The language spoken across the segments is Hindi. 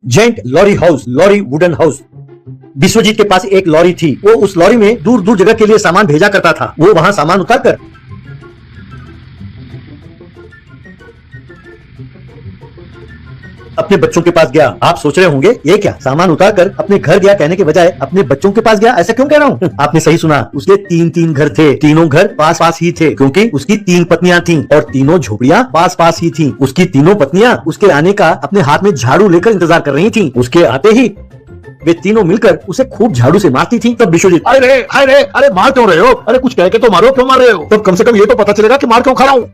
Gent lorry house, lorry wooden house. Vishwajit के पास एक लॉरी थी। वो उस लॉरी में दूर दूर जगह के लिए सामान भेजा करता था। वो वहां सामान उतारकर अपने बच्चों के पास गया। आप सोच रहे होंगे ये क्या, सामान उतारकर अपने घर गया कहने के बजाय अपने बच्चों के पास गया, ऐसा क्यों कह रहा हूँ? आपने सही सुना, उसके तीन घर थे। तीनों घर पास पास ही थे क्योंकि उसकी 3 पत्नियां थीं और तीनों झोपड़ियां पास पास ही थीं। उसकी तीनों पत्नियां उसके आने का अपने हाथ में झाड़ू लेकर इंतजार कर रही थीं। उसके आते ही वे तीनों मिलकर उसे खूब झाड़ू से मारती थीं। तब विश्वजीत, अरे मार क्यों रहे हो? अरे कुछ कह के तो मारो, क्यों मार रहे हो? तब कम से कम ये तो पता चलेगा कि मार क्यों खा रहा हूँ।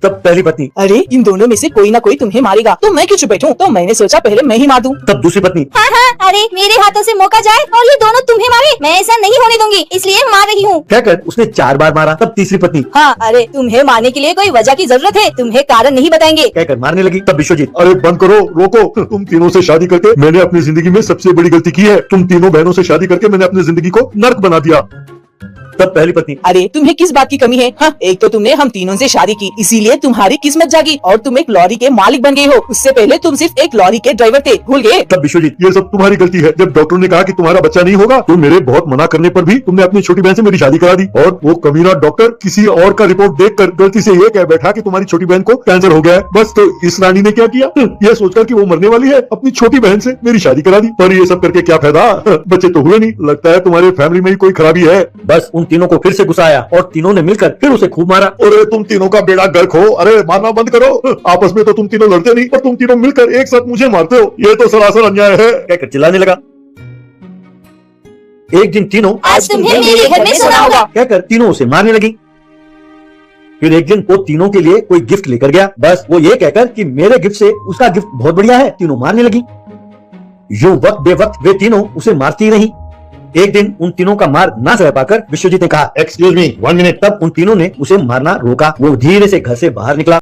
तब पहली पत्नी, अरे इन दोनों में से कोई ना कोई तुम्हें मारेगा तो मैं क्यों चुप बैठूं? तो मैंने सोचा पहले मैं ही मार दूं। तब दूसरी पत्नी, हाँ, अरे मेरे हाथों से मौका जाए और ये दोनों तुम्हें मारे, मैं ऐसा नहीं होने दूंगी, इसलिए मार रही हूँ। कहकर उसने 4 बार मारा। तब तीसरी पत्नी, हाँ, अरे तुम्हें मारने के लिए कोई वजह की जरूरत है, तुम्हें कारण नहीं बताएंगे। कहकर मारने लगी। तब विश्वजीत, अरे बंद करो, रोको। तुम तीनों से शादी करके मैंने अपनी जिंदगी में सबसे बड़ी गलती की है। तुम तीनों बहनों से शादी करके मैंने अपनी जिंदगी को नर्क बना दिया। तब पहली पत्नी, अरे तुम्हें किस बात की कमी है? हाँ, एक तो तुमने हम तीनों से शादी की, इसीलिए तुम्हारी किस्मत जागी और तुम एक लॉरी के मालिक बन गए हो। उससे पहले तुम सिर्फ एक लॉरी के ड्राइवर थे, भूल गए? तब विश्वजीत, ये सब तुम्हारी गलती है। जब डॉक्टर ने कहा कि तुम्हारा बच्चा नहीं होगा तो मेरे बहुत मना करने पर भी तुमने अपनी छोटी बहन से मेरी शादी करा दी। और वो कमीना डॉक्टर किसी और का रिपोर्ट देखकर गलती से ये कह बैठा कि तुम्हारी छोटी बहन को कैंसर हो गया है। बस तो इस रानी ने क्या किया, ये सोचकर कि वो मरने वाली है, अपनी छोटी बहन से मेरी शादी करा दी। पर ये सब करके क्या फायदा, बच्चे तो हुए नहीं। लगता है तुम्हारे फैमिली में ही कोई खराबी है। बस उन तीनों को फिर से गुस्सा आया और तीनों ने मिलकर फिर उसे खूब मारा। अरे तुम तीनों का बेड़ा गर्क हो। अरे मारना बंद करो। आपस में तो तुम तीनों लड़ते नहीं, पर तुम तीनों मिलकर एक साथ मुझे मारते हो। ये तो सरासर अन्याय है। कहकर चिल्लाने लगा। एक दिन तीनों, आज तुम्हें मेरे घर में सोना होगा। कहकर तीनों उसे मारने लगी। फिर एक दिन वो तीनों के लिए कोई गिफ्ट लेकर गया, बस वो ये कहकर कि मेरे गिफ्ट से उसका गिफ्ट बहुत बढ़िया है। तीनों मारने लगी। यूं वक्त बेवक्त वे तीनों उसे मारती रही। एक दिन उन तीनों का मार ना सह पाकर विश्वजीत ने कहा, एक्सक्यूज मी, 1 मिनट। तब उन तीनों ने उसे मारना रोका। वो धीरे से घर से बाहर निकला।